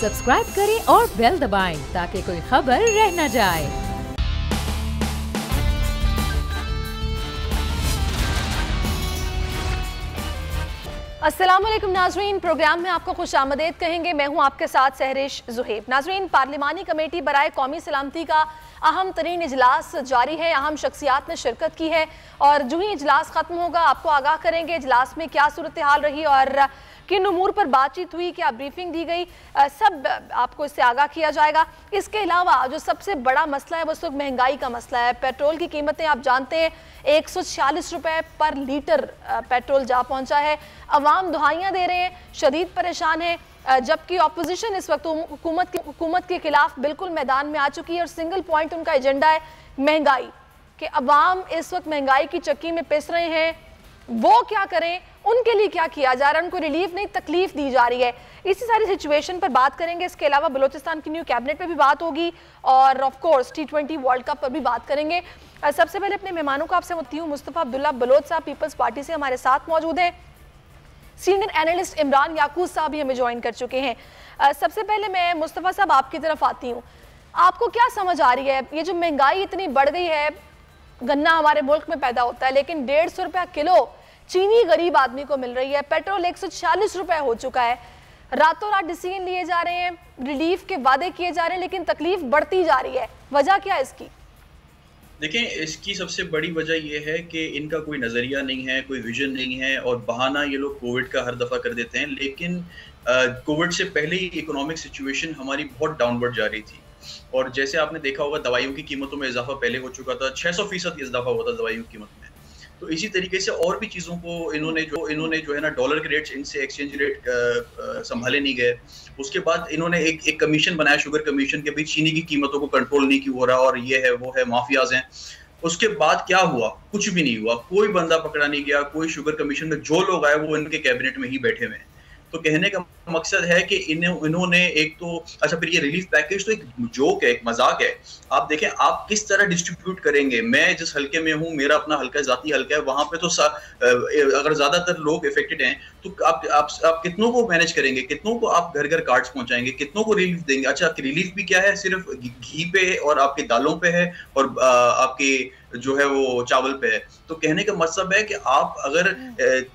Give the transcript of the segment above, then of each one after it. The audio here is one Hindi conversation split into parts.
सब्सक्राइब करें और बेल दबाएं ताकि कोई खबर रह न जाए। अस्सलाम वालेकुम नाजरीन, प्रोग्राम में आपको खुशामदीद कहेंगे। मैं हूं आपके साथ सहरिश जुहेब। नाजरीन, पार्लिमानी कमेटी बराए कौमी सलामती का अहम तरीन इजलास जारी है। अहम शख्सियात ने शिरकत की है और जो ही इजलास ख़त्म होगा आपको आगाह करेंगे इजलास में क्या सूरत हाल रही और किन उमूर पर बातचीत हुई, क्या ब्रीफिंग दी गई, सब आपको इससे आगाह किया जाएगा। इसके अलावा जो सबसे बड़ा मसला है वो इस वक्त महंगाई का मसला है। पेट्रोल की कीमतें आप जानते हैं 146 रुपए पर लीटर पेट्रोल जा पहुंचा है। अवाम दुहाइयाँ दे रहे हैं, शदीद परेशान है, जबकि ऑपोजिशन इस वक्त हुकूमत के खिलाफ बिल्कुल मैदान में आ चुकी है और सिंगल पॉइंट उनका एजेंडा है महंगाई, कि अवाम इस वक्त महंगाई की चक्की में पिस रहे हैं, वो क्या करें, उनके लिए क्या किया जा रहा है, उनको रिलीफ नहीं तकलीफ दी जा रही है। इसी सारी सिचुएशन पर बात करेंगे। इसके अलावा बलोचिस्तान की न्यू कैबिनेट पे भी बात होगी और of course T20 world cup पर भी बात करेंगे। सबसे पहले अपने मेहमानों को आपसे मुत्ती हूँ। मुस्तफ़ा अब्दुल्ला बलोच साहब पीपल्स पार्टी से हमारे साथ मौजूद हैं। सीनियर एनालिस्ट इमरान याकूब साहब भी हमें ज्वाइन कर चुके हैं। सबसे पहले मैं मुस्तफ़ा साहब आपकी तरफ आती हूँ, आपको क्या समझ आ रही है, ये जो महंगाई इतनी बढ़ गई है, गन्ना हमारे मुल्क में पैदा होता है लेकिन 150 रुपया किलो चीनी गरीब आदमी को मिल रही है, पेट्रोल 146 रुपए हो चुका है, रातों रात डिसीजन लिए जा रहे हैं, रिलीफ के वादे किए जा रहे हैं लेकिन तकलीफ बढ़ती जा रही है, वजह क्या है इसकी? देखें, इसकी सबसे बड़ी वजह यह है कि इनका कोई नज़रिया नहीं है, कोई विजन नहीं है और बहाना ये लोग कोविड का हर दफ़ा कर देते हैं। लेकिन कोविड से पहले ही इकोनॉमिक सिचुएशन हमारी बहुत डाउनवर्ड जा रही थी और जैसे आपने देखा होगा दवाइयों की कीमतों में इजाफा पहले हो चुका था, 600% इजाफा हुआ था दवाइयों की कीमत में। तो इसी तरीके से और भी चीज़ों को इन्होंने जो है ना, डॉलर के रेट्स, इनसे एक्सचेंज रेट संभाले नहीं गए। उसके बाद इन्होंने एक कमीशन बनाया, शुगर कमीशन, के भाई चीनी की कीमतों को कंट्रोल नहीं क्यों हो रहा और ये है वो है, माफियाज हैं। उसके बाद क्या हुआ? कुछ भी नहीं हुआ, कोई बंदा पकड़ा नहीं गया, कोई शुगर कमीशन में जो लोग आए वो इनके कैबिनेट में ही बैठे हुए हैं। तो कहने का मकसद है कि इन्होंने एक तो अच्छा, फिर ये रिलीफ पैकेज तो एक जोक है, एक मजाक है। आप देखें आप किस तरह डिस्ट्रीब्यूट करेंगे। मैं जिस हल्के में हूँ, मेरा अपना हल्का जाती हल्का है, वहां पे तो अगर ज्यादातर लोग इफेक्टेड हैं तो आप कितनों को मैनेज करेंगे, कितनों को आप घर घर कार्ड्स पहुंचाएंगे, कितनों को रिलीफ देंगे? अच्छा, रिलीफ भी क्या है, सिर्फ घी पे और आपके दालों पे है और आपके जो है वो चावल पे है। तो कहने का मतलब है कि आप अगर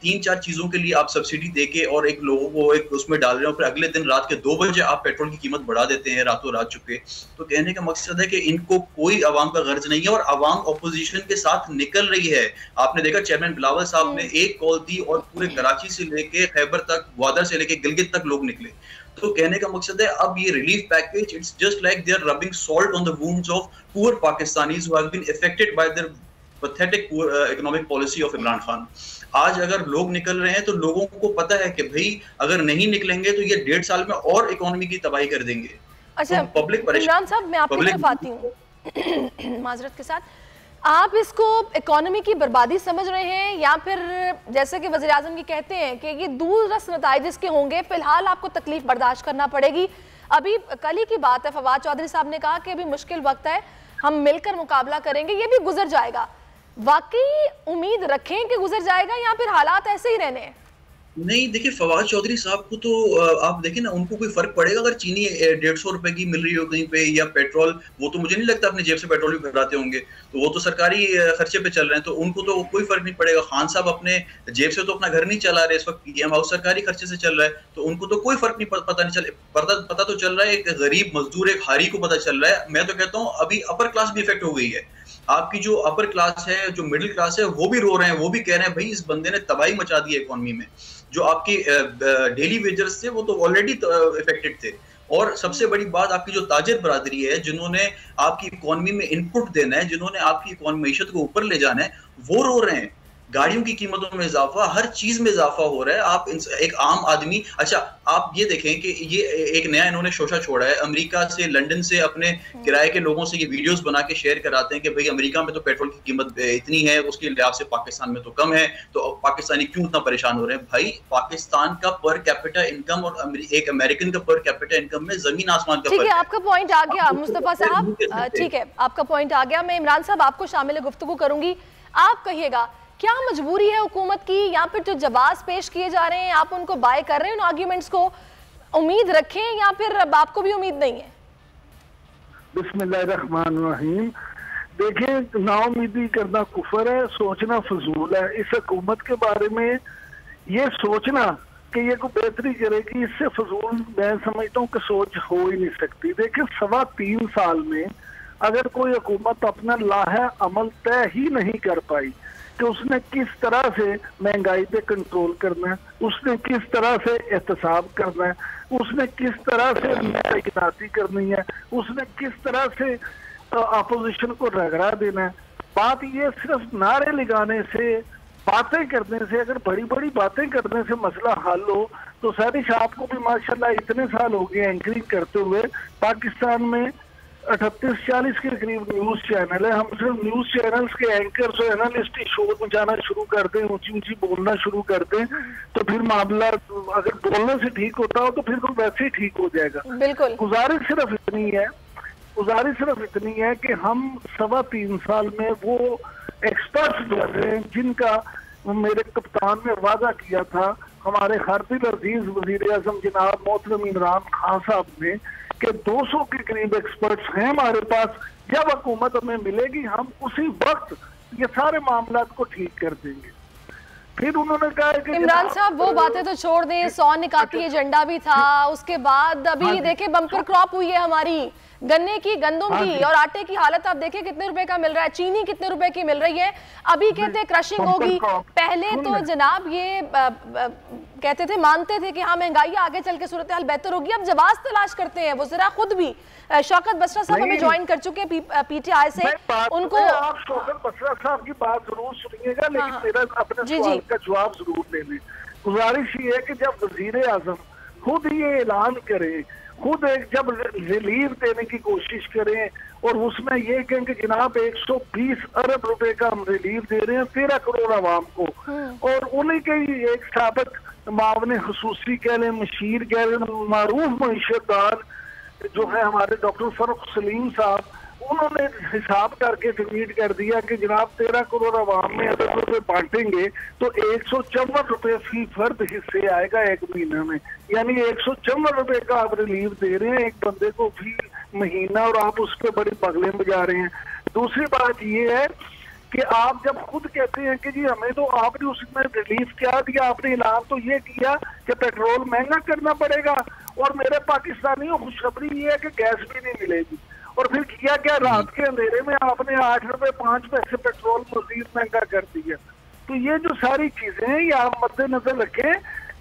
3-4 चीजों के लिए आप सब्सिडी देके और एक लोगों को एक उसमें डाल रहे हो, फिर अगले दिन रात के 2 बजे आप पेट्रोल की कीमत बढ़ा देते हैं रातों रात चुके। तो कहने का मकसद है कि इनको कोई अवाम का गर्ज नहीं है और अवाम ऑपोजिशन के साथ निकल रही है। आपने देखा चेयरमैन बिलावल साहब ने एक कॉल दी और पूरे कराची से लेके खैबर तक, ग्वादर से लेके गिलगित तक लोग निकले। तो कहने का मकसद है अब ये relief package, it's just like they are rubbing salt on the wounds of poor Pakistanis who have been affected by their pathetic economic policy of Imran Khan. आज अगर लोग निकल रहे हैं तो लोगों को पता है कि भाई अगर नहीं निकलेंगे तो ये 1.5 साल में और इकोनॉमी की तबाही कर देंगे। अच्छा, तो पब्लिक इमरान साहब मैं आपकी तरफ आती हूँ माजरत के साथ, आप इसको इकोनॉमी की बर्बादी समझ रहे हैं या फिर जैसे कि वज़ीर आज़म की कहते हैं कि ये दूरदराज नताइज इसके होंगे, फिलहाल आपको तकलीफ बर्दाश्त करना पड़ेगी? अभी कल ही की बात है, फवाद चौधरी साहब ने कहा कि अभी मुश्किल वक्त है, हम मिलकर मुकाबला करेंगे, ये भी गुजर जाएगा। वाकई उम्मीद रखें कि गुजर जाएगा या फिर हालात ऐसे ही रहने हैं? नहीं, देखिए फवाद चौधरी साहब को तो आप देखें ना, उनको कोई फर्क पड़ेगा अगर चीनी 150 रुपए की मिल रही हो कहीं पे, या पेट्रोल, वो तो मुझे नहीं लगता अपनी जेब से पेट्रोल भी भराते होंगे, तो वो तो सरकारी खर्चे पे चल रहे हैं, तो उनको तो कोई फर्क नहीं पड़ेगा। खान साहब अपने जेब से तो अपना घर नहीं चला रहे, इस वक्त पीएम हाउस सरकारी खर्चे से चल रहा है, तो उनको तो कोई फर्क नहीं पता तो चल रहा है। एक गरीब मजदूर, एक हारी को पता चल रहा है। मैं तो कहता हूँ अभी अपर क्लास भी इफेक्ट हो गई है। आपकी जो अपर क्लास है, जो मिडिल क्लास है, वो भी रो रहे हैं, वो भी कह रहे हैं भाई इस बंदे ने तबाही मचा दी है इकोनॉमी में। जो आपके डेली वेजर्स थे वो तो ऑलरेडी इफेक्टेड थे, और सबसे बड़ी बात आपकी जो ताजिर बरादरी है, जिन्होंने आपकी इकोनॉमी में इनपुट देना है, जिन्होंने आपकी इकोनॉमी मईशत को ऊपर ले जाना है, वो रो रहे हैं। गाड़ियों की कीमतों में इजाफा, हर चीज में इजाफा हो रहा है। आप एक आम आदमी, अच्छा आप ये देखें कि ये एक नया इन्होंने शोशा छोड़ा है, अमेरिका से, लंदन से अपने किराए के लोगों से ये वीडियोस बना के शेयर कराते हैं कि भाई अमेरिका में तो पेट्रोल की कीमत इतनी है, उसके लिहाज से पाकिस्तान में तो कम है, तो पाकिस्तानी क्यों इतना परेशान हो रहे हैं? भाई पाकिस्तान का पर कैपिटा इनकम और एक अमेरिकन का पर कैपिटा इनकम में जमीन आसमान का फर्क है। आपका पॉइंट आ गया मुस्तफा साहब, ठीक है, आपका पॉइंट आ गया। मैं इमरान साहब आपको शामिल गुफ्तगू करूंगी, आप कहिएगा क्या मजबूरी है हुकूमत की, या फिर जो जवाब पेश किए जा रहे हैं आप उनको बाय कर रहे हैं उन आर्ग्यूमेंट्स को? उम्मीद रखें या फिर अब आपको भी उम्मीद नहीं है? बिस्मिल्लाहिर्रहमानिर्रहीम। देखिए, नाउमीदी करना कुफर है, सोचना फजूल है। इस हुकूमत के बारे में ये सोचना कि ये कोई बेहतरी करेगी, इससे फजूल मैं समझता हूँ कि सोच हो ही नहीं सकती। देखिए, 3.25 साल में अगर कोई हुकूमत अपना लाहे अमल तय ही नहीं कर पाई कि उसने किस तरह से महंगाई पे कंट्रोल करना है, उसने किस तरह से एहतसाब करना है, उसने किस तरह से तैनाती करनी है, उसने किस तरह से अपोजिशन को रगड़ा देना है। बात ये सिर्फ नारे लगाने से, बातें करने से, अगर बड़ी बड़ी बातें करने से मसला हल हो तो सहरिश आपको भी माशाल्लाह इतने साल हो गए एंकरिंग करते हुए। पाकिस्तान में 38-40 के करीब न्यूज चैनल है। हम सिर्फ न्यूज चैनल्स के एंकर्स और एनालिस्ट शोर मचाना शुरू कर दें, ऊंची ऊंची बोलना शुरू कर दें, तो फिर मामला अगर बोलने से ठीक होता हो तो फिर तो वैसे ही ठीक हो जाएगा। बिल्कुल। गुजारिश सिर्फ इतनी है कि हम 3.25 साल में वो एक्सपर्ट्स जो हैं जिनका मेरे कप्तान ने वादा किया था, हमारे खातिल अजीज वजीर आजम जनाब मोहतरम इमरान खान साहब ने, कि 200 के करीब एक्सपर्ट्स हैं हमारे पास। जब हुकूमत हमें मिलेगी हम उसी वक्त ये सारे मामला को ठीक कर देंगे। फिर उन्होंने कहा कि इमरान साहब वो बातें तो छोड़ दें, 100 निकाती एजेंडा भी था, उसके बाद अभी देखिए बम्पर क्रॉप हुई है हमारी गन्ने की, गंदम की और आटे की हालत आप देखिए कितने रुपए का मिल रहा है, चीनी कितने रुपए की मिल रही है। अभी कहते हैं क्रशिंग होगी, पहले तो जनाब ये कहते थे, मानते थे कि हाँ महंगाई आगे चल के सूरत हाल बेहतर होगी। अब जवाब तलाश करते हैं वो जरा खुद भी। शौकत बसरा साहब हमें ज्वाइन कर चुके हैं पीटीआई से, उनको आप शौकत बसरा साहब की बात जरूर सुनिएगा, लेकिन मेरा अपने सवाल का जवाब जरूर ले लें। गुजारिश ये है कि जब वजीर आजम खुद ये ऐलान करें, खुद जब रिलीफ देने की कोशिश करें और उसमें ये कहें कि जनाब 120 अरब रुपए का हम रिलीफ दे रहे हैं 13 करोड़ आवाम को, और उन्हीं के एक साबिक मावने खसूसी कह लें, मशीर कह लें, मारूफ मईशतदार जो है हमारे डॉक्टर फरुख सलीम साहब, उन्होंने हिसाब करके ट्वीट कर दिया कि जनाब 13 करोड़ आवाम में अगर रुपए बांटेंगे तो 154 रुपए फी फर्द हिस्से आएगा एक महीने में, यानी 154 रुपए का आप रिलीफ दे रहे हैं एक बंदे को फी महीना, और आप उस पर बड़ी पगलें बजा रहे हैं। दूसरी बात ये है कि आप जब खुद कहते हैं कि जी हमें तो आपने उसमें रिलीफ क्या दिया, आपने ऐलान तो ये किया कि पेट्रोल महंगा करना पड़ेगा, और मेरे पाकिस्तानियों खुशखबरी ये है कि गैस भी नहीं मिलेगी, और फिर किया क्या, रात के अंधेरे में आपने 8 रुपए 5 पैसे पेट्रोल मजीद महंगा कर दिया। तो ये जो सारी चीजें हैं ये आप मद्देनजर रखें।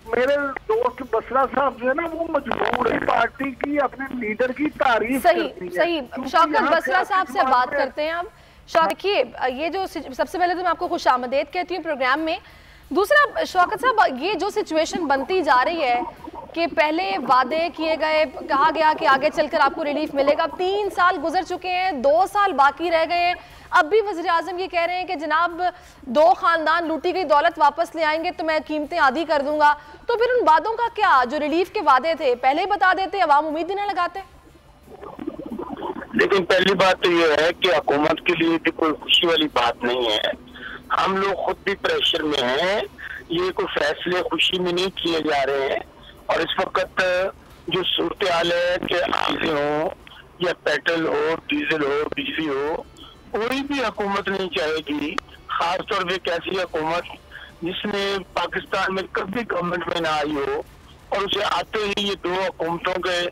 मेरे दोस्त बसरा साहब जो है ना वो मजबूर है पार्टी की अपने लीडर की तारीफ करनी है। सही शौकत बसरा साहब से बात करते हैं हम। देखिए ये जो सबसे पहले तो मैं आपको खुशामदीद कहती हूँ प्रोग्राम में। दूसरा शौकत साहब, ये जो सिचुएशन बनती जा रही है कि पहले वादे किए गए, कहा गया कि आगे चलकर आपको रिलीफ मिलेगा, अब 3 साल गुजर चुके हैं, 2 साल बाकी रह गए हैं, अब भी वज़ीर आज़म ये कह रहे हैं कि जनाब 2 खानदान लूटी गई दौलत वापस ले आएंगे तो मैं कीमतें आधी कर दूंगा। तो फिर उन वादों का क्या, जो रिलीफ के वादे थे पहले ही बता देते, अवाम उम्मीद ही ना लगाते। लेकिन पहली बात तो ये है कि हुकूमत के लिए भी कोई खुशी वाली बात नहीं है, हम लोग खुद भी प्रेशर में हैं, ये कोई फैसले खुशी में नहीं किए जा रहे हैं। और इस वक्त जो सूरत हाल है कि चीजें हो या पेट्रोल हो, डीजल हो, बिजली हो, कोई भी हुकूमत नहीं चाहेगी, खासतौर पर एक ऐसी हुकूमत जिसने पाकिस्तान में कभी गवर्नमेंट में ना आई हो और उसे आते ही ये 2 हुकूमतों के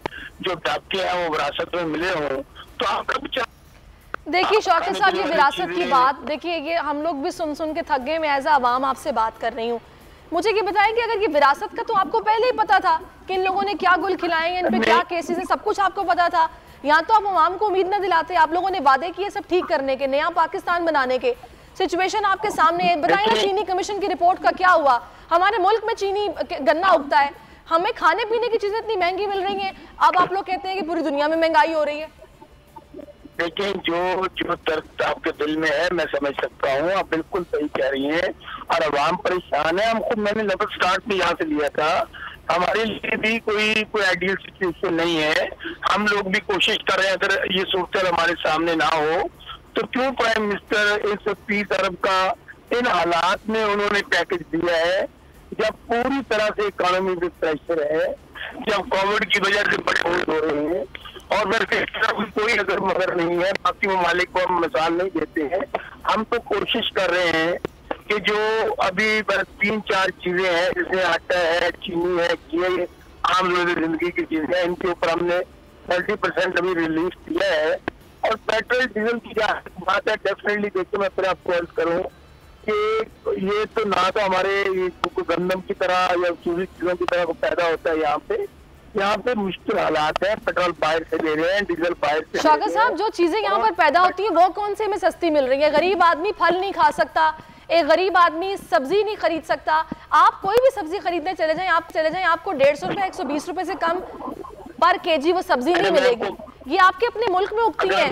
जो डाके हैं वो विरासत में मिले हों, तो आप कब देखिए शौकत साहब, ये विरासत की बात देखिए, ये हम लोग भी सुन के थक गए। मैं एज अवाम आपसे बात कर रही हूँ, मुझे ये बताएं कि अगर ये विरासत का तो आपको पहले ही पता था कि इन लोगों ने क्या गुल खिलाए हैं, इन पे क्या केसेस हैं, सब कुछ आपको पता था। यहाँ तो आप अवाम को उम्मीद न दिलाते, आप लोगों ने वादे किए सब ठीक करने के, नया पाकिस्तान बनाने के। सिचुएशन आपके सामने है, बताएं ना चीनी कमीशन की रिपोर्ट का क्या हुआ। हमारे मुल्क में चीनी गन्ना उगता है, हमें खाने पीने की चीजें इतनी महंगी मिल रही हैं, अब आप लोग कहते हैं कि पूरी दुनिया में महंगाई हो रही है। लेकिन जो दर्द आपके दिल में है मैं समझ सकता हूँ, आप बिल्कुल सही कह रही हैं, और अवाम परेशान है। हम खुद, मैंने लफ्ज स्टार्ट भी यहाँ से लिया था, हमारे लिए भी कोई आइडियल सिचुएशन नहीं है। हम लोग भी कोशिश कर रहे हैं, अगर ये सूरत हमारे सामने ना हो तो क्यों प्राइम मिनिस्टर 130 अरब का इन हालात में उन्होंने पैकेज दिया है, जब पूरी तरह से इकोनॉमी में प्रेशर है। कि हम कोविड की वजह से बटोर हो रहे हैं, और वैसे कोई अगर मगर नहीं है, बाकी ममालिक को हम मिसाल नहीं देते हैं। हम तो कोशिश कर रहे हैं कि जो अभी बस 3-4 चीजें हैं, जैसे आटा है, चीनी है, ये आम जिंदगी की चीजें हैं, इनके ऊपर हमने 30% अभी रिलीफ दिया है। और पेट्रोल डीजल की क्या बात है, डेफिनेटली देखिए मैं फिर आपको अर्ज करूँ कि ये तो ना तो हमारे गंदम की तरह या दूसरी चीजों की तरह पैदा होता है यहाँ पे मुश्किल हालात है। पेट्रोल बाहर से ले रहे हैं, डीजल बाहर से। शौकत साहब, जो चीजें यहाँ पर पैदा होती हैं वो कौन से में सस्ती मिल रही है? गरीब आदमी फल नहीं खा सकता, एक गरीब आदमी सब्जी नहीं खरीद सकता। आप कोई भी सब्जी खरीदने चले जाएं, आपको 150 रुपए 120 रुपए से कम पर केजी वो सब्जी नहीं मिलेगी। ये आपके अपने मुल्क में उगती है।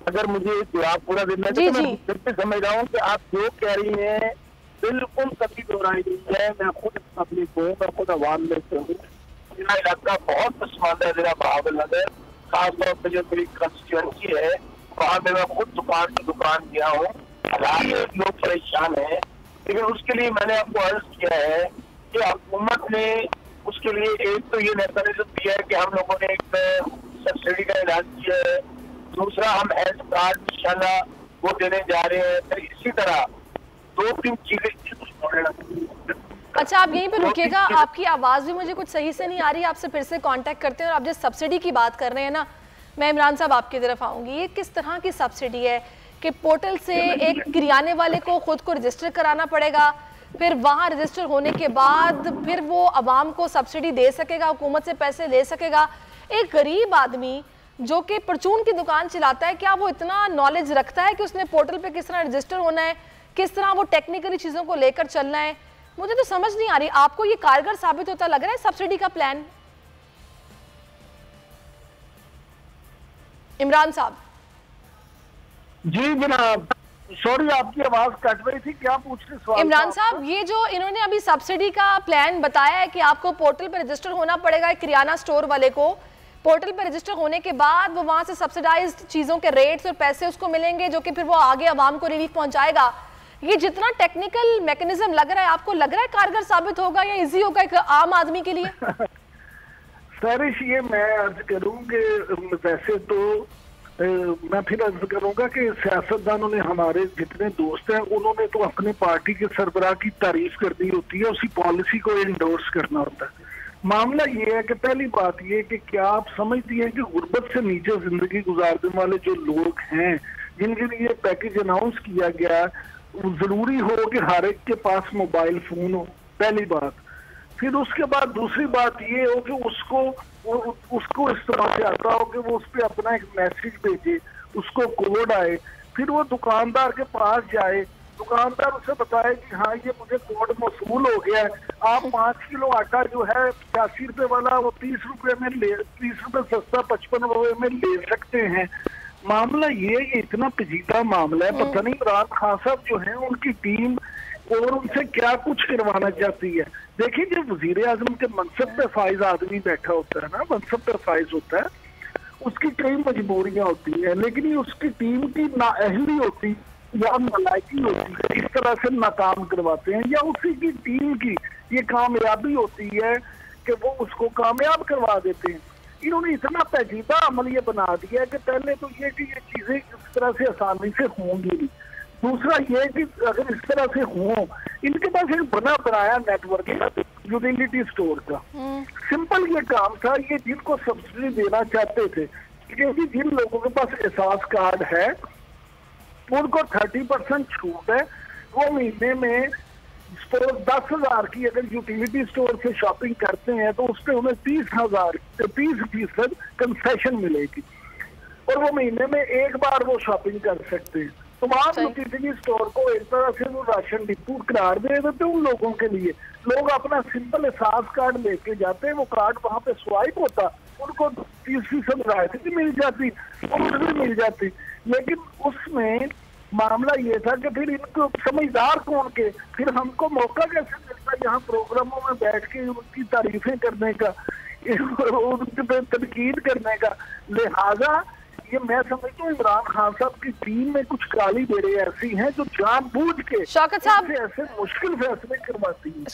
अगर मुझे जवाब पूरा देना है तो मैं फिर से समझ रहा हूँ कि आप जो कह रही हैं बिल्कुल कभी दोहराई नहीं है। मैं खुद पब्लिक हूँ, मैं खुद आवाम में से हूँ। मेरा इलाका बहुत पसंद है, मेरा बहावलनगर, खासतौर पर जो मेरी कंस्टिट्यूएंसी है वहाँ पे मैं खुद दुकान से दुकान गया हूँ। लोग परेशान हैं, लेकिन उसके लिए मैंने आपको अर्ज किया है कि हुकूमत ने उसके लिए एक तो ये मैकेनिज्म दिया है कि हम लोगों ने एक सब्सिडी का ऐलान किया है, दूसरा हम हेल्थ कार्ड इंशाल्लाह वो देने जा रहे हैं, फिर इसी तरह 2-3 चीजें। अच्छा, आप यहीं पे रुकिएगा, आपकी आवाज भी मुझे कुछ सही से नहीं आ रही, आपसे फिर से कांटेक्ट करते हैं। और आप जिस सब्सिडी की बात कर रहे हैं ना, मैं इमरान साहब आपकी तरफ आऊंगी। ये किस तरह की सब्सिडी है कि पोर्टल से एक किराने वाले को खुद को रजिस्टर कराना पड़ेगा, फिर वहाँ रजिस्टर होने के बाद फिर वो आवाम को सब्सिडी दे सकेगा, हुकूमत से पैसे ले सकेगा। एक गरीब आदमी जो कि परचून की दुकान चलाता है, क्या वो इतना नॉलेज रखता है कि उसने पोर्टल पे किस तरह रजिस्टर होना है, किस तरह वो टेक्निकली चीज़ों को लेकर चलना है? मुझे तो समझ नहीं आ रही। आपको ये कारगर साबित होता लग रहा है सब्सिडी का प्लान? इमरान साहब। जी जनाब, सॉरी आपकी आवाज कट रही थी, क्या पूछ रहे सवाल? इमरान साहब, ये जो इन्होंने अभी सब्सिडी का प्लान बताया है कि आपको पोर्टल पर रजिस्टर होना पड़ेगा, एक किराना स्टोर वाले को पोर्टल पर रजिस्टर होने के बाद वो वहां से सब्सिडाइज्ड चीजों के रेट्स और पैसे उसको मिलेंगे, जो कि फिर वो आगे आवाम को रिलीफ पहुंचाएगा। ये जितना टेक्निकल मैकेनिज्म लग रहा है, आपको लग रहा है कारगर साबित होगा या इजी होगा एक आम आदमी के लिए? सरिश, ये मैं अर्ज करूं कि वैसे तो मैं फिर अर्ज करूंगा कि सियासतदानों ने, हमारे जितने दोस्त हैं, उन्होंने तो अपने पार्टी के सरबराह की तारीफ करनी होती है, उसी पॉलिसी को इंडोर्स करना होता है। मामला ये है कि पहली बात ये कि क्या आप समझती हैं कि गुर्बत से नीचे जिंदगी गुजारने वाले जो लोग हैं, जिनके लिए पैकेज अनाउंस किया गया, जरूरी हो कि हर एक के पास मोबाइल फोन हो? पहली बात। फिर उसके बाद दूसरी बात ये हो कि उसको इस तरह से आता हो कि वो उस पर अपना एक मैसेज भेजे, उसको कोड आए, फिर वो दुकानदार के पास जाए, दुकानदार उसे बताए कि हाँ ये मुझे कोड मौसूल हो गया है, आप 5 किलो आटा जो है 85 रुपए वाला वो 30 रुपए में 30 रुपए सस्ता 55 रुपए में ले सकते हैं। मामला ये इतना पेचीदा मामला है, पता नहीं इमरान खान साहब जो है उनकी टीम और उनसे क्या कुछ करवाना चाहती है। देखिए, जब वजीर आजम के मनसब पे फाइज आदमी बैठा होता है ना, मनसब पे फाइज होता है, उसकी कई मजबूरियां होती है, लेकिन ये उसकी टीम की नाअहली होती या नलायकी होती है, इस तरह से नाकाम करवाते हैं, या उसी की टीम की ये कामयाबी होती है कि वो उसको कामयाब करवा देते हैं। इन्होंने इतना पेचीदा अमल ये बना दिया है कि पहले तो ये कि ये चीजें इस तरह से आसानी से होंगी नहीं, दूसरा ये कि अगर इस तरह से हो, इनके पास एक बनाया नेटवर्क है यूटिलिटी स्टोर का। सिंपल ये काम था, ये जिनको सब्सिडी देना चाहते थे, क्योंकि जिन लोगों के पास एहसास कार्ड है उनको 30% छूट है, वो महीने में 10,000 की अगर यूटिलिटी स्टोर से शॉपिंग करते हैं तो उस पर उन्हें 30% कंसेशन मिलेगी, और वो महीने में एक बार वो शॉपिंग कर सकते हैं। तमाम यूटिलिटी स्टोर को एक तरह से वो राशन डिपो करार दे देते उन लोगों के लिए। लोग अपना सिंपल एहसास कार्ड लेके जाते हैं, वो कार्ड वहाँ पे स्वाइप होता, उनको 30% राहत भी मिल जाती, उम्र भी मिल जाती। लेकिन उसमें मामला ये था कि फिर इनको समझदार कौन के, फिर हमको मौका कैसे मिलता यहाँ प्रोग्रामों में बैठ के उनकी तारीफें करने का, उनके पे तनकीद करने का। लिहाजा ये मैं समझता हूँ इमरान खान साहब की टीम में कुछ काली बेड़े ऐसी हैं जो जानबूझ के शौकत साहब ऐसे मुश्किल फैसले करवाती हैं।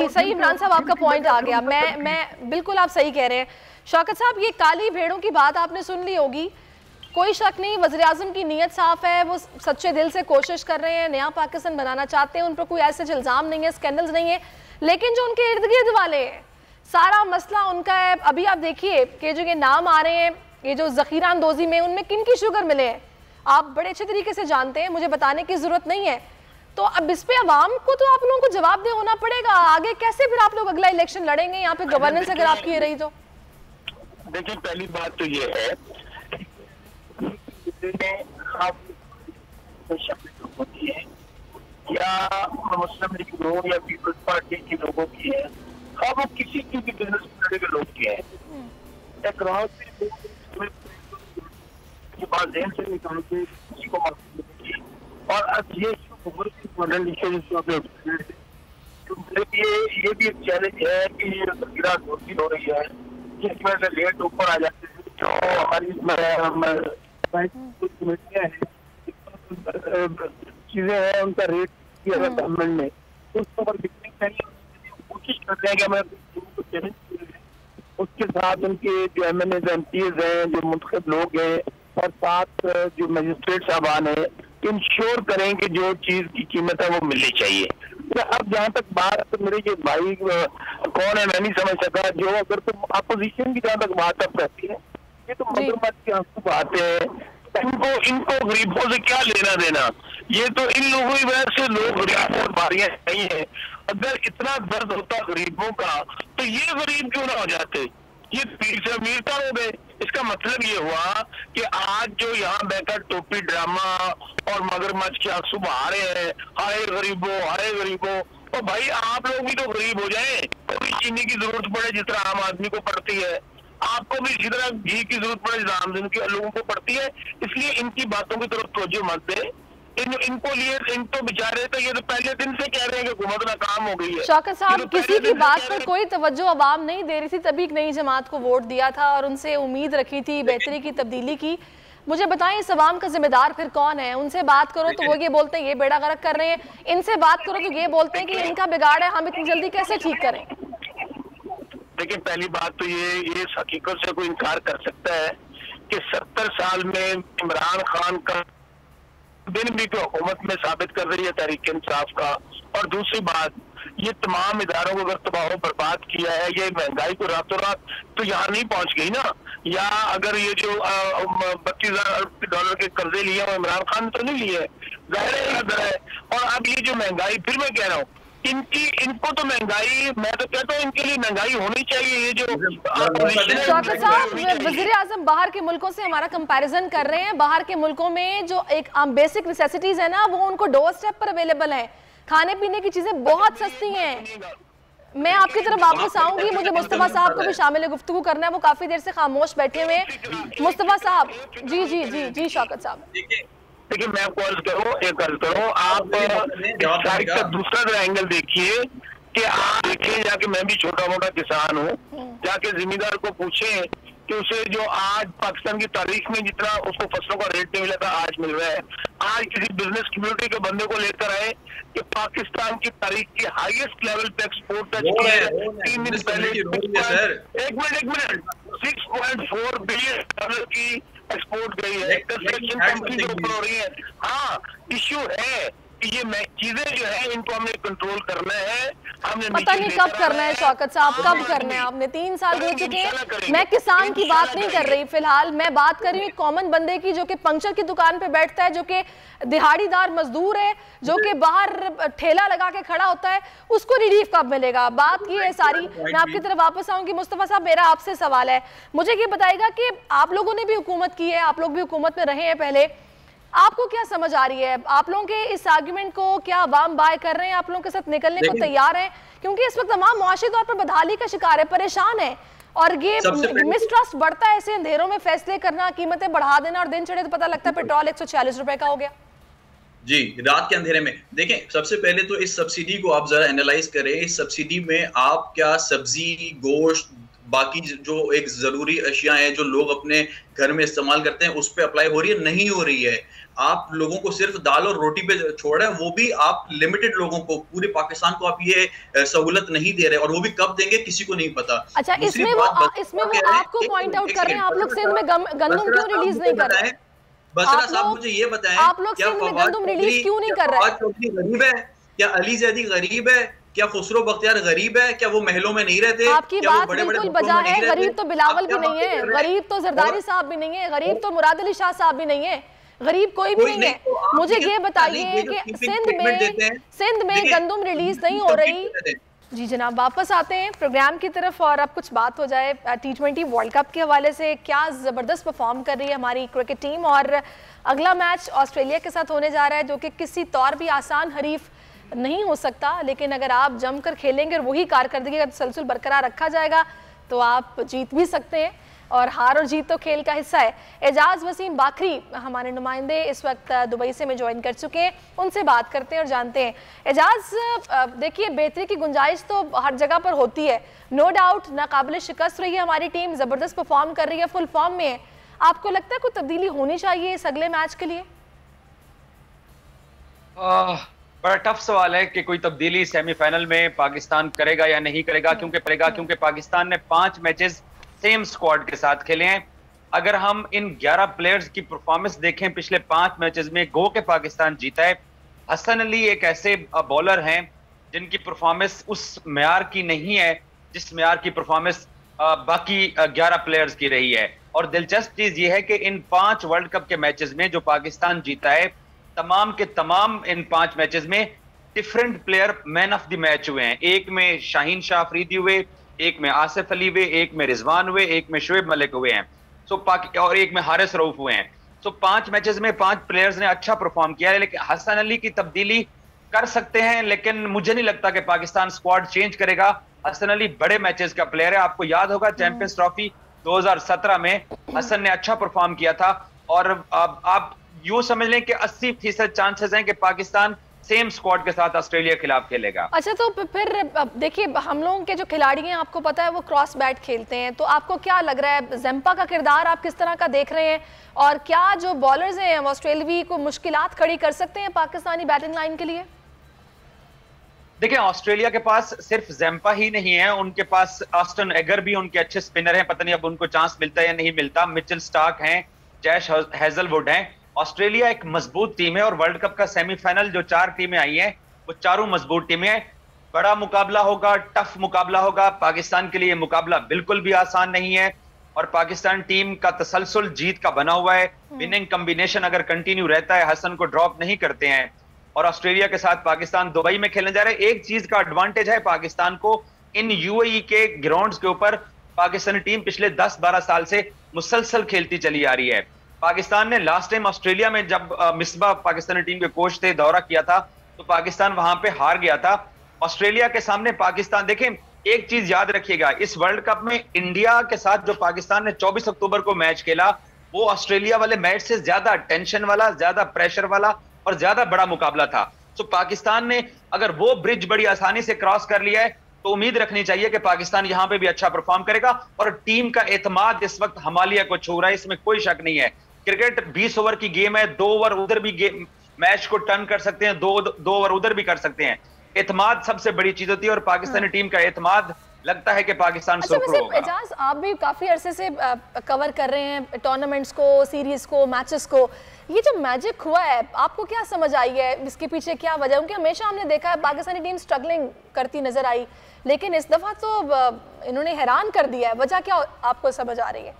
सही इमरान साहब आपका पॉइंट आ गया। मैं बिल्कुल आप सही कह रहे हैं शौकत साहब। ये काली भेड़ों की बात आपने सुन ली होगी, कोई शक नहीं वज़ीर आज़म की नीयत साफ है, वो सच्चे दिल से कोशिश कर रहे हैं, नया पाकिस्तान बनाना चाहते हैं, उन पर कोई ऐसे इल्ज़ाम नहीं है, स्कैंडल्स नहीं है। लेकिन जो उनके इर्द गिर्द वाले हैं सारा मसला उनका है। अभी आप देखिए कि जो ये नाम आ रहे हैं, ये जो ज़ख़ीरा अंदोज़ी में, उनमें किन की शुगर मिले हैं आप बड़े अच्छे तरीके से जानते हैं, मुझे बताने की ज़रूरत नहीं है। तो अब इस पे अवाम को तो आप लोगों को जवाब दे होना पड़ेगा। आगे कैसे फिर आप लोग अगला इलेक्शन लड़ेंगे यहाँ पे गवर्नेंस अगर आपकी रही तो? देखिए पहली बात तो ये है होती है या मुस्लिम लीग लोग या पीपल्स पार्टी के लोगों की है, हाँ वो किसी की भी बिजनेस करने के लोग की है, एक रात से निकाल के किसी को और अब ये बहुत इम्पोर्टेंट इशू ये भी एक चैलेंज है कि ये गिरा दोषी हो रही है जिस वजह से रेट ऊपर आ जाते हैं। जो हमारी चीजें हैं उनका रेट किया गवर्नमेंट ने उसके ऊपर बिकने चाहिए, कोशिश करते हैं कि हमें चैलेंज उसके साथ उनके जो MNAs MPs हैं, जो मुंतखब लोग हैं और साथ जो मजिस्ट्रेट साहबान हैं, इंश्योर करें कि जो चीज की कीमत है वो मिलनी चाहिए। तो अब जहाँ तक बात मेरे ये भाई कौन है मैं नहीं समझ सका, जो अगर तुम अपोजिशन की जहाँ तक बात अब रहती है ये तो मगरमच्छ की आंसू बात है, इनको गरीबों से क्या लेना देना, ये तो इन लोगों की वजह से लोग गरीब और बारियां नहीं है। अगर इतना दर्द होता गरीबों का तो ये गरीब क्यों ना हो जाते, ये पीर से अमीरता हो गए। इसका मतलब ये हुआ कि आज जो यहाँ बैठकर टोपी ड्रामा और मगरमच्छ के आंसू बहा रहे हैं, हाय गरीबों, और भाई आप लोग भी तो गरीब हो जाए, कभी चीनी की जरूरत पड़े जिस तरह आम आदमी को पड़ती है, आपको भी इसी तरह घी की जरूरत पड़े जिस आम के लोगों को पड़ती है। इसलिए इनकी बातों की तरफ तवज्जो मत दे, इनको लिए इन तो बेचारे तो ये तो पहले दिन से कह रहे हैं कि हुकूमत नाकाम हो गई है। शौकत साहब किसी की बात पर कोई तवज्जो अवाम नहीं दे रही थी, तभी एक नई जमात को वोट दिया था और उनसे उम्मीद रखी थी बेहतरी की, तब्दीली की। मुझे बताएं इस अवाम का जिम्मेदार फिर कौन है? उनसे बात करो तो वो ये बोलते हैं ये बेड़ा गर्क कर रहे हैं, इनसे बात करो तो ये बोलते हैं कि इनका बिगाड़ है, हम इतनी जल्दी कैसे ठीक करें? देखिए पहली बात तो ये हकीकत से कोई इनकार कर सकता है कि 70 साल में इमरान खान का दिन भी तो हुकूमत में साबित कर रही है तहरीक इंसाफ का। और दूसरी बात, ये तमाम इदारों को अगर तबाह बर्बाद किया है, ये महंगाई को रातों रात तो यहाँ नहीं पहुंच गई ना, या अगर ये जो $32,000 के कर्जे लिए वो इमरान खान ने तो नहीं लिए, जाहिर है। और अब ये जो महंगाई, फिर मैं कह रहा हूँ इनको तो महंगाई, मैं तो कहता हूँ इनके लिए महंगाई होनी चाहिए। ये जो शौकत साहब वज़ीर आज़म बाहर के मुल्कों से हमारा कंपैरिजन कर रहे हैं, बाहर के मुल्कों में जो एक बेसिक नेसेसिटीज है ना वो उनको डोर स्टेप पर अवेलेबल है, खाने पीने की चीजें बहुत सस्ती हैं। मैं आपकी तरफ वापस आऊंगी, मुझे मुस्तफा साहब को भी शामिल गुफ्तगू करना है, वो काफी देर से खामोश बैठे हुए हैं। मुस्तफा साहब जी शौकत साहब देखिए मैं आपको अर्ज करूँ आप का दूसरा एंगल देखिए कि आप देखिए जाके, मैं भी छोटा मोटा किसान हूँ, जाके जिम्मेदार को पूछें कि उसे जो आज पाकिस्तान की तारीख में जितना उसको फसलों का रेट नहीं मिला था आज मिल रहा है। आज किसी बिजनेस कम्युनिटी के बंदे को लेकर आए कि पाकिस्तान की तारीख की हाईएस्ट लेवल पे एक्सपोर्ट टच किया है 3 दिन पहले। एक मिनट 6.4 बिलियन डॉलर की एक्सपोर्ट गई है, कंपनी के ऊपर हो रही है। हाँ इश्यू है कि ये चीजें जो है इनको हमने कंट्रोल करना है, हमने पता नहीं कब करना है शौकत साहब, कब करना है? आपने 3 साल हो चुके हैं। मैं किसान की बात नहीं कर रही फिलहाल, मैं बात कर रही हूँ कॉमन बंदे की जो कि पंक्चर की दुकान पे बैठता है, जो कि दिहाड़ीदार मजदूर है, जो कि बाहर ठेला लगा के खड़ा होता है, उसको रिलीफ कब मिलेगा? बात की है सारी। मैं आपकी तरफ वापस आऊंगी। मुस्तफा साहब मेरा आपसे सवाल है, मुझे ये बताइएगा कि आप लोगों ने भी हुकूमत की है, आप लोग भी हुकूमत में रहे हैं पहले, आपको क्या समझ आ रही है? आप लोगों के इस आर्गुमेंट को क्या अवाम बाय कर रहे हैं, आप लोगों के साथ निकलने को तैयार हैं? क्योंकि इस वक्त तमाम मुआशी तौर पर बदहाली का शिकार है, परेशान है, और ये मिसट्रस्ट बढ़ता है। ऐसे अंधेरों में फैसले करना, कीमतें बढ़ा देना, और दिन चढ़े तो पता लगता है पेट्रोल 140 रुपए का हो गया। जी, रात के अंधेरे में। देखें, सबसे पहले तो इस सब्सिडी को आप जरा एनालाइज करें। इस सब्सिडी में आप क्या सब्जी, गोश्त, बाकी जो एक जरूरी अशिया हैं जो लोग अपने घर में इस्तेमाल करते हैं उस पर अप्लाई हो रही है? नहीं हो रही है। आप लोगों को सिर्फ दाल और रोटी पे छोड़ रहे हैं, वो भी आप लिमिटेड लोगों को, पूरे पाकिस्तान को आप ये सहूलत नहीं दे रहे, और वो भी कब देंगे किसी को नहीं पता। अच्छा, इसमें वो आपको पॉइंट आउट कर रहे हैं, आप लोग सिंध में गंदम क्यों रिलीज नहीं कर रहे हैं? बसरा साहब मुझे ये बताएं, आप लोग सिंध में गंदम रिलीज क्यों नहीं कर रहे हैं? गरीब है क्या? अली जैदी गरीब है क्या? खुसरो बख्तियार गरीब है क्या? वो महलों में नहीं रहते? आपकी बात बिल्कुल बजा है। गरीब तो बिलावल भी नहीं है, गरीब तो जरदारी साहब भी नहीं है, गरीब तो मुराद अली शाह साहब भी नहीं है, गरीब कोई भी नहीं है। मुझे ये बताइए कि सिंध में गंदम रिलीज नहीं हो रही। जी जनाब, वापस आते हैं प्रोग्राम की तरफ और अब कुछ बात हो जाए T20 वर्ल्ड कप के हवाले से। क्या ज़बरदस्त परफॉर्म कर रही है हमारी क्रिकेट टीम, और अगला मैच ऑस्ट्रेलिया के साथ होने जा रहा है जो कि किसी तौर भी आसान हरीफ नहीं हो सकता, लेकिन अगर आप जमकर खेलेंगे और वही कारकर्दगी का तसलसल बरकरार रखा जाएगा तो आप जीत भी सकते हैं, और हार और जीत तो खेल का हिस्सा है। एजाज वसीम बाखरी हमारे नुमाइंदे इस वक्त दुबई से में ज्वाइन कर चुके हैं, उनसे बात करते हैं और जानते हैं। एजाज, देखिए बेहतरी की गुंजाइश तो हर जगह पर होती है, नो डाउट नाकाबिल शिकस्त रही है हमारी टीम, ज़बरदस्त परफॉर्म कर रही है, फुल फॉर्म में है। आपको लगता है कोई तब्दीली होनी चाहिए इस अगले मैच के लिए? बड़ा टफ सवाल है कि कोई तब्दीली सेमीफाइनल में पाकिस्तान करेगा या नहीं करेगा, क्योंकि पाकिस्तान ने 5 मैचेस सेम स्क्वाड के साथ खेले हैं। अगर हम इन 11 प्लेयर्स की परफॉर्मेंस देखें पिछले 5 मैचेस में, गो के पाकिस्तान जीता है। हसन अली एक ऐसे बॉलर हैं जिनकी परफॉर्मेंस उस म्यार की नहीं है जिस म्यार की परफॉर्मेंस बाकी 11 प्लेयर्स की रही है। और दिलचस्प चीज ये है कि इन 5 वर्ल्ड कप के मैचेस में जो पाकिस्तान जीता है, तमाम के तमाम इन 5 मैचेस में different player man of the match हुए हैं। एक में शाहीन शाह अफरीदी हुए, एक में आसिफ अली हुए, एक में रिजवान हुए, एक में शुएब मलिक हुए हैं, और एक में हारिस रऊफ हुए हैं। 5 मैचेस में 5 प्लेयर्स ने अच्छा परफॉर्म किया है, लेकिन हसन अली की तब्दीली कर सकते हैं, लेकिन मुझे नहीं लगता कि पाकिस्तान स्क्वाड चेंज करेगा। हसन अली बड़े मैचेस का प्लेयर है, आपको याद होगा चैंपियंस ट्रॉफी 2017 में हसन ने अच्छा परफॉर्म किया था, और आप यूं समझ लें कि 80% चांसेस हैं कि पाकिस्तान सेम स्क्वाड के साथ ऑस्ट्रेलिया के खिलाफ खेलेगा। अच्छा, तो फिर देखिए हम लोगों के जो खिलाड़ी हैं आपको पता है वो क्रॉस बैट खेलते हैं, तो आपको क्या लग रहा है ज़ेम्पा का किरदार आप किस तरह का देख रहे हैं, और क्या जो बॉलर्स हैं ऑस्ट्रेलियावी को मुश्किलात खड़ी कर सकते हैं पाकिस्तानी बैटिंग लाइन के लिए? देखिए, ऑस्ट्रेलिया के पास सिर्फ ज़ेम्पा ही नहीं है, उनके पास ऑस्टन एगर भी उनके अच्छे स्पिनर हैं, पता नहीं अब उनको चांस मिलता है या नहीं मिलता। मिचेल स्टार्क हैं, जैश हेजलवुड हैं। ऑस्ट्रेलिया एक मजबूत टीम है, और वर्ल्ड कप का सेमीफाइनल जो 4 टीमें आई हैं वो चारों मजबूत टीमें हैं। बड़ा मुकाबला होगा, टफ मुकाबला होगा। पाकिस्तान के लिए मुकाबला बिल्कुल भी आसान नहीं है, और पाकिस्तान टीम का तसलसल जीत का बना हुआ है। विनिंग कॉम्बिनेशन अगर कंटिन्यू रहता है, हसन को ड्रॉप नहीं करते हैं, और ऑस्ट्रेलिया के साथ पाकिस्तान दुबई में खेलने जा रहे हैं। एक चीज का एडवांटेज है पाकिस्तान को, इन यूएई के ग्राउंड्स के ऊपर पाकिस्तानी टीम पिछले 10-12 साल से मुसलसल खेलती चली आ रही है। पाकिस्तान ने लास्ट टाइम ऑस्ट्रेलिया में जब मिसबा पाकिस्तानी टीम के कोच थे, दौरा किया था, तो पाकिस्तान वहां पे हार गया था। ऑस्ट्रेलिया के सामने पाकिस्तान, देखें एक चीज याद रखिएगा, इस वर्ल्ड कप में इंडिया के साथ जो पाकिस्तान ने 24 अक्टूबर को मैच खेला, वो ऑस्ट्रेलिया वाले मैच से ज्यादा टेंशन वाला, ज्यादा प्रेशर वाला और ज्यादा बड़ा मुकाबला था। तो पाकिस्तान ने अगर वो ब्रिज बड़ी आसानी से क्रॉस कर लिया है, तो उम्मीद रखनी चाहिए कि पाकिस्तान यहां पे भी अच्छा परफॉर्म करेगा। और टीम का एतमाद इस वक्त हिमालय को छू रहा है, इसमें कोई शक नहीं है। क्रिकेट 20 ओवर की गेम है, 2 ओवर उधर भी मैच को टर्न कर सकते हैं, 2 ओवर उधर भी कर सकते हैं। एतमाद सबसे बड़ी चीज होती है, और पाकिस्तानी टीम का एतमाद लगता है कि पाकिस्तान सुरखरू होगा। एजाज, आप भी काफी अरसे से कवर कर रहे हैं टूर्नामेंट्स को, सीरीज को, मैचेस को, ये जो मैजिक हुआ है आपको क्या समझ आई है, इसके पीछे क्या वजह? क्योंकि हमेशा हमने देखा है पाकिस्तानी टीम स्ट्रगलिंग करती नजर आई, लेकिन इस दफा तो इन्होंने हैरान कर दिया है, वजह क्या आपको समझ आ रही है?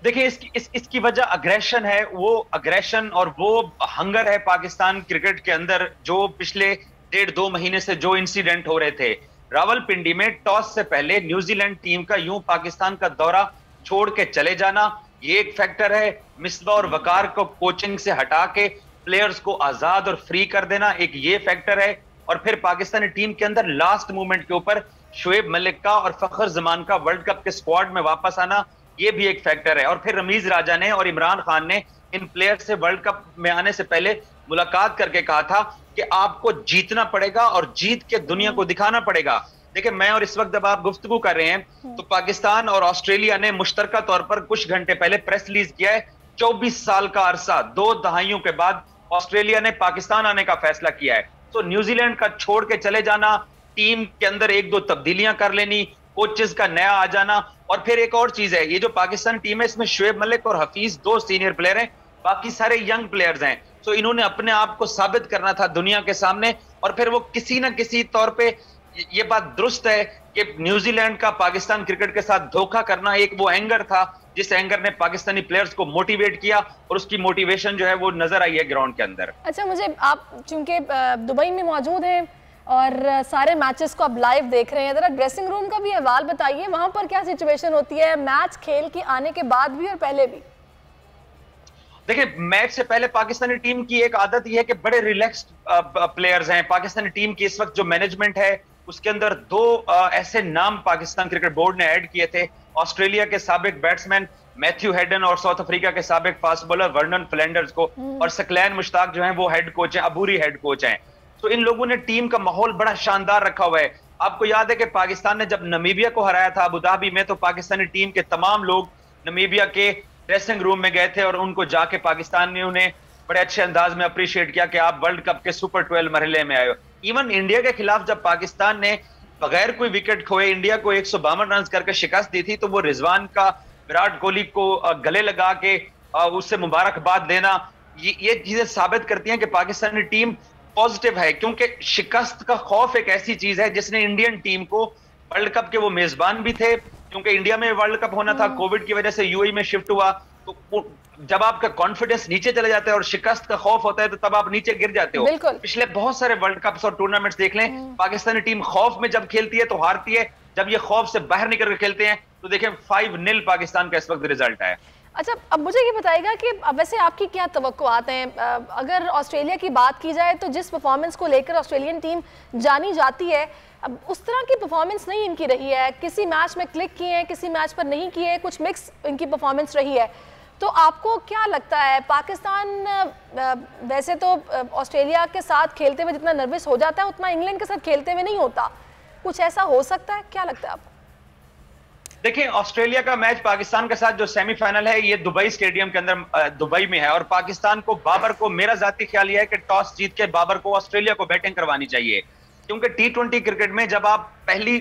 देखिए, इसकी वजह अग्रेशन है, वो अग्रेशन और वो हंगर है पाकिस्तान क्रिकेट के अंदर, जो पिछले 1.5-2 महीने से जो इंसिडेंट हो रहे थे। रावलपिंडी में टॉस से पहले न्यूजीलैंड टीम का यूं पाकिस्तान का दौरा छोड़ के चले जाना, ये एक फैक्टर है। मिसबा और वकार को कोचिंग से हटा के प्लेयर्स को आजाद और फ्री कर देना, एक ये फैक्टर है। और फिर पाकिस्तानी टीम के अंदर लास्ट मूवमेंट के ऊपर शुएब मलिक का और फखर जमान का वर्ल्ड कप के स्क्वाड में वापस आना, ये भी एक फैक्टर है। और फिर रमीज राजा ने और इमरान खान ने इन प्लेयर से वर्ल्ड कप में आने से पहले मुलाकात करके कहा था कि आपको जीतना पड़ेगा और जीत के दुनिया को दिखाना पड़ेगा। देखिए, मैं और इस वक्त जब आप गुफ्तगू कर रहे हैं तो पाकिस्तान और ऑस्ट्रेलिया ने मुश्तरका तौर पर कुछ घंटे पहले प्रेस रिलीज किया है। 24 साल का अरसा, 2 दहाइयों के बाद ऑस्ट्रेलिया ने पाकिस्तान आने का फैसला किया है। तो न्यूजीलैंड का छोड़ के चले जाना, टीम के अंदर 1-2 तब्दीलियां कर लेनी, कोचेस का नया आ जाना, और फिर एक और चीज है, ये जो पाकिस्तान टीम है इसमें शुएब मलिक और हफीज 2 सीनियर प्लेयर हैं, बाकी सारे यंग प्लेयर्स हैं। तो इन्होंने अपने आप को साबित करना था दुनिया के सामने, और फिर वो किसी ना किसी तौर पे, ये बात दुरुस्त है कि न्यूजीलैंड का पाकिस्तान क्रिकेट के साथ धोखा करना एक वो एंगर था जिस एंगर ने पाकिस्तानी प्लेयर्स को मोटिवेट किया, और उसकी मोटिवेशन जो है वो नजर आई है ग्राउंड के अंदर। अच्छा, मुझे आप चूंकि दुबई में मौजूद हैं और सारे मैचेस को आप लाइव देख रहे हैं, जरा ड्रेसिंग रूम का भी हवाल बताइए, वहां पर क्या सिचुएशन होती है मैच खेल के आने के बाद भी और पहले भी? देखिए, मैच से पहले पाकिस्तानी टीम की एक आदत यह है कि बड़े रिलैक्स्ड प्लेयर्स हैं। पाकिस्तानी टीम की इस वक्त जो मैनेजमेंट है उसके अंदर 2 ऐसे नाम पाकिस्तान क्रिकेट बोर्ड ने ऐड किए थे, ऑस्ट्रेलिया के साबिक बैट्समैन मैथ्यू हेडन और साउथ अफ्रीका के साबिक फास्ट बॉलर वर्नन फ्लैंडर्स को, और सकलैन मुश्ताक जो हैं वो हेड कोच हैं, अबूरी हेड कोच हैं। तो इन लोगों ने टीम का माहौल बड़ा शानदार रखा हुआ है। आपको याद है कि पाकिस्तान ने जब नमीबिया को हराया था अबू धाबी में, तो पाकिस्तानी टीम के तमाम लोग नमीबिया के ड्रेसिंग रूम में गए थे और उनको जाके पाकिस्तान ने उन्हें बड़े अच्छे अंदाज में अप्रिशिएट किया कि आप वर्ल्ड कप के सुपर 12 मरहले में आए हो। इवन इंडिया के खिलाफ जब पाकिस्तान ने बगैर कोई विकेट खोए इंडिया को 152 रन करके शिकस्त दी थी, तो वो रिजवान का विराट कोहली को गले लगा के उससे मुबारकबाद देना, ये चीजें साबित करती हैं कि पाकिस्तानी टीम पॉजिटिव है, क्योंकि शिकस्त का खौफ एक ऐसी चीज है जिसने इंडियन टीम को, वर्ल्ड कप के वो मेजबान भी थे क्योंकि इंडिया में वर्ल्ड कप होना था, कोविड की वजह से यूएई में शिफ्ट हुआ, तो जब आपका कॉन्फिडेंस नीचे चले जाता है और शिकस्त का खौफ होता है तो तब आप नीचे गिर जाते हो। पिछले बहुत सारे वर्ल्ड कप्स और टूर्नामेंट्स देख लें, पाकिस्तानी टीम खौफ में जब खेलती है तो हारती है, जब ये खौफ से बाहर निकल कर खेलते हैं तो देखें 5-0 पाकिस्तान का इस वक्त रिजल्ट है। अच्छा, अब मुझे ये बताइएगा कि वैसे आपकी क्या तवक्कुआत हैं? अगर ऑस्ट्रेलिया की बात की जाए तो जिस परफॉर्मेंस को लेकर ऑस्ट्रेलियन टीम जानी जाती है, अब उस तरह की परफॉर्मेंस नहीं इनकी रही है। किसी मैच में क्लिक किए हैं, किसी मैच पर नहीं किए, कुछ मिक्स इनकी परफॉर्मेंस रही है। तो आपको क्या लगता है, पाकिस्तान वैसे तो ऑस्ट्रेलिया के साथ खेलते हुए जितना नर्वस हो जाता है उतना इंग्लैंड के साथ खेलते हुए नहीं होता, कुछ ऐसा हो सकता है? क्या लगता है आपको? देखिए, ऑस्ट्रेलिया का मैच पाकिस्तान के साथ जो सेमीफाइनल है ये दुबई स्टेडियम के अंदर दुबई में है, और पाकिस्तान को, बाबर को, मेरा जाती ख्याल यह है कि टॉस जीत के बाबर को ऑस्ट्रेलिया को बैटिंग करवानी चाहिए, क्योंकि T20 क्रिकेट में जब आप पहली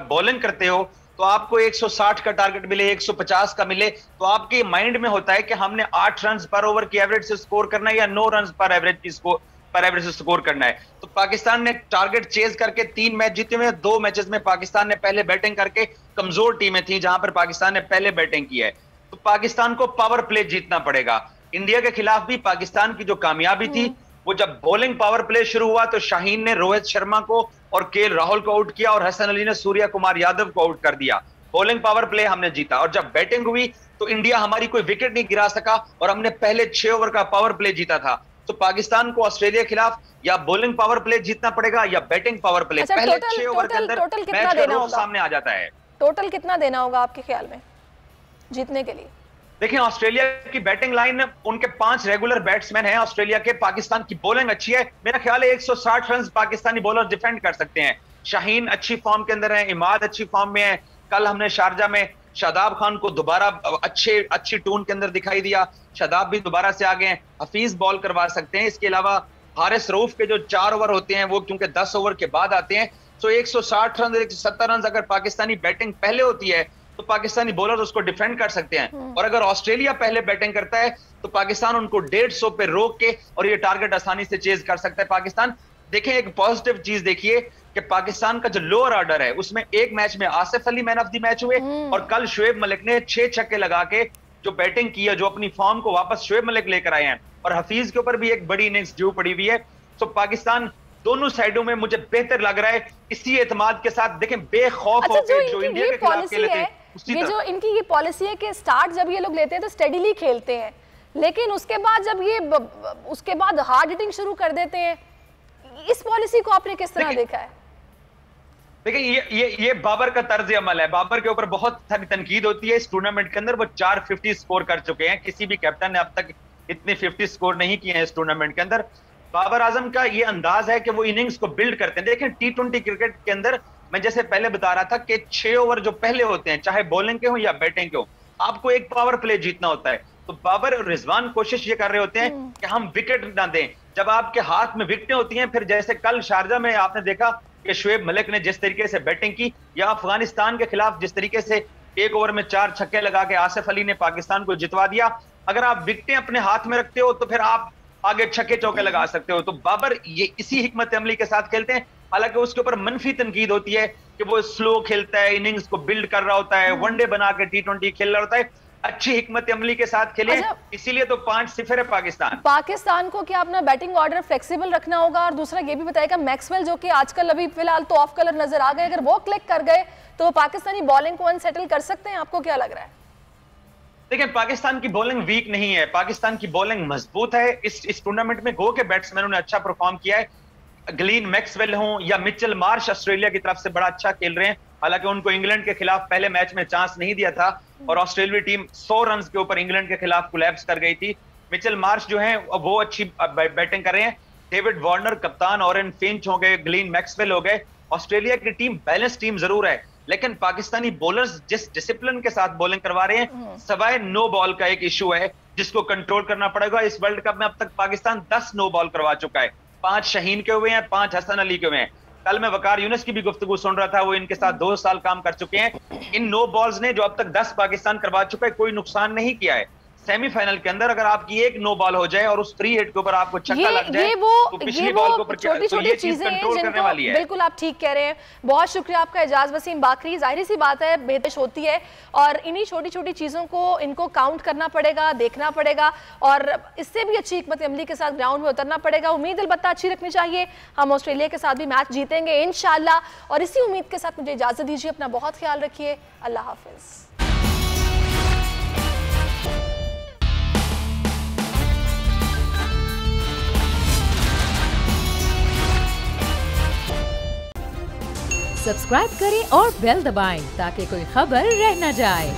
बॉलिंग करते हो तो आपको 160 का टारगेट मिले, 150 का मिले, तो आपके माइंड में होता है कि हमने 8 रन पर ओवर की एवरेज से स्कोर करना है या 9 रन पर एवरेज से स्कोर करना है। तो पाकिस्तान ने टारगेट चेज करके 3 मैच जीते हुए, 2 मैचेस में पाकिस्तान ने पहले बैटिंग करके, कमजोर टीमें थी जहां पर पाकिस्तान ने पहले बैटिंग की है, तो पाकिस्तान को पावर प्ले जीतना पड़ेगा। इंडिया के खिलाफ भी पाकिस्तान की जो कामयाबी थी, वो जब बॉलिंग पावर प्ले शुरू हुआ तो शाहीन ने रोहित शर्मा को और केएल राहुल को आउट किया और हसन अली ने सूर्या कुमार यादव को आउट कर दिया। बॉलिंग पावर प्ले हमने जीता, और जब बैटिंग हुई तो इंडिया हमारी कोई विकेट नहीं गिरा सका और हमने पहले 6 ओवर का पावर प्ले जीता था। तो पाकिस्तान को ऑस्ट्रेलिया के खिलाफ या बॉलिंग पावर प्ले जीतना पड़ेगा या बैटिंग पावर प्ले। अच्छा, पहले 6 ओवर के अंदर मैच का रुख सामने आ जाता है। टोटल कितना देना होगा आपके ख्याल में जीतने के लिए? देखिए, ऑस्ट्रेलिया की बैटिंग लाइन, उनके 5 रेगुलर बैट्समैन हैं ऑस्ट्रेलिया के, पाकिस्तान की बॉलिंग अच्छी है, मेरा ख्याल है 160 रन पाकिस्तानी बॉलर डिफेंड कर सकते हैं। शाहीन अच्छी फॉर्म के अंदर है, इमाद अच्छी फॉर्म में है, कल हमने शारजा में शादाब खान को दोबारा अच्छी टून के अंदर दिखाई दिया, शादाब भी दोबारा से आ गए हैं, हफीज बॉल करवा सकते हैं। इसके अलावा हारिस रऊफ के जो 4 ओवर होते हैं वो क्योंकि 10 ओवर के बाद आते हैं, तो 160 रन 170 रन अगर पाकिस्तानी बैटिंग पहले होती है तो पाकिस्तानी बॉलर उसको डिफेंड कर सकते हैं, और अगर ऑस्ट्रेलिया पहले बैटिंग करता है तो पाकिस्तान उनको 150 पे रोक के और ये टारगेट आसानी से चेज कर सकता है। पाकिस्तान, देखें एक पॉजिटिव चीज देखिए कि पाकिस्तान का जो लोअर ऑर्डर है उसमें एक मैच में Asif Ali man of the match हुए, और कल शुएब मलिक ने 6 छक्के लगा के जो बैटिंग की है, जो अपनी फॉर्म को वापस शुएब मलिक लेकर आए हैं, और हफीज के ऊपर भी एक बड़ी इनिंग्स ड्यू पड़ी हुई है। तो पाकिस्तान दोनों साइडों में मुझे बेहतर लग रहा है, इसी एतमाद के साथ देखें बेखौफ होकर जो इंडिया के खिलाफ खेले थे। ये जो इनकी ये पॉलिसी है कि स्टार्ट जब ये लोग लेते हैं तो स्टेडीली खेलते हैं, लेकिन उसके बाद जब ये उसके बाद हार्ड हिटिंग शुरू कर देते हैं, इस पॉलिसी को आपने किस तरह देखा है? देखिए, ये बाबर का तर्ज अमल है। बाबर के ऊपर बहुत सारी तनकीद होती है इस टूर्नामेंट के अंदर, वो 450 स्कोर कर चुके हैं, किसी भी कैप्टन ने अब तक इतने 50 स्कोर नहीं किए हैं इस टूर्नामेंट के अंदर। बाबर आजम का ये अंदाज है कि वो इनिंग्स को बिल्ड करते हैं। देखें, T20 क्रिकेट के अंदर मैं जैसे पहले बता रहा था कि 6 ओवर जो पहले होते हैं, चाहे बॉलिंग के हो या बैटिंग के हो, आपको एक पावर प्ले जीतना होता है। तो बाबर और रिजवान कोशिश ये कर रहे होते हैं कि हम विकेट ना दें। जब आपके हाथ में विकेटें होती हैं, फिर जैसे कल शारजा में आपने देखा कि शुएब मलिक ने जिस तरीके से बैटिंग की, या अफगानिस्तान के खिलाफ जिस तरीके से 1 ओवर में 4 छक्के लगा के आसिफ अली ने पाकिस्तान को जितवा दिया। अगर आप विकेटें अपने हाथ में रखते हो तो फिर आप आगे छक्के चौके लगा सकते हो। तो बाबर ये इसी हिकमत अमली के साथ खेलते हैं। हालांकि उसके ऊपर मनफी तनकीद होती है कि वो स्लो खेलता है, इनिंग्स को बिल्ड कर रहा होता है, वनडे बना के T20 खेल रहा होता है। अच्छी हिकमत अमली के साथ खेले, इसीलिए तो 5-0 है पाकिस्तान को। क्या अपना बैटिंग ऑर्डर फ्लेक्सिबल रखना होगा? और दूसरा ये भी बताएगा, मैक्सवेल जो कि आजकल अभी फिलहाल तो ऑफ कलर नजर आ गए, अगर वो क्लिक कर गए तो पाकिस्तानी बॉलिंग को अनसेटल कर सकते हैं? आपको क्या लग रहा है? देखिए, पाकिस्तान की बॉलिंग वीक नहीं है, पाकिस्तान की बॉलिंग मजबूत है। इस टूर्नामेंट में गो के बैट्समैनों ने अच्छा परफॉर्म किया है। ग्लेन मैक्सवेल हो या मिचेल मार्श ऑस्ट्रेलिया की तरफ से बड़ा अच्छा खेल रहे हैं। हालांकि उनको इंग्लैंड के खिलाफ पहले मैच में चांस नहीं दिया था और ऑस्ट्रेलियाई टीम 100 रन के ऊपर इंग्लैंड के खिलाफ कोलैप्स कर गई थी। मिचेल मार्श जो है वो अच्छी बैटिंग कर रहे हैं। डेविड वार्नर कप्तान, ऑरेन फिंच हो गए, ग्लेन मैक्सवेल हो गए। ऑस्ट्रेलिया की टीम बैलेंस टीम जरूर है, लेकिन पाकिस्तानी बॉलर्स जिस डिसिप्लिन के साथ बॉलिंग करवा रहे हैं, सवाए नो बॉल का एक इशू है जिसको कंट्रोल करना पड़ेगा। इस वर्ल्ड कप में अब तक पाकिस्तान 10 नो बॉल करवा चुका है। 5 शहीन के हुए हैं, 5 हसन अली के हुए हैं। कल मैं वकार यूनुस की भी गुफ्तगू सुन रहा था, वो इनके साथ 2 साल काम कर चुके हैं। इन नो बॉल्स ने जो अब तक 10 पाकिस्तान करवा चुका है, कोई नुकसान नहीं किया है। सेमीफाइनल के अंदर अगर आपकी एक नो बॉल हो जाए और उस फ्री हिट के ऊपर आपको छक्का लग जाए तो पिछली बॉल के ऊपर छोटी-छोटी चीजें कंट्रोल करने वाली है। बिल्कुल आप ठीक कह रहे हैं। बहुत शुक्रिया आपका एजाज वसीम बाकरी। जाहिर सी बात है बेहतश होती है और इन्हीं छोटी-छोटी चीजों को इनको काउंट करना पड़ेगा, देखना पड़ेगा और इससे भी अच्छी हिकमत अमली के साथ ग्राउंड में उतरना पड़ेगा। उम्मीद अलबत्ता अच्छी रखनी चाहिए। हम ऑस्ट्रेलिया के साथ भी मैच जीतेंगे इंशाल्लाह और इसी उम्मीद के साथ मुझे इजाजत दीजिए। अपना बहुत ख्याल रखिए। अल्लाह हाफिज। सब्सक्राइब करें और बेल दबाएं ताकि कोई खबर रह न जाए।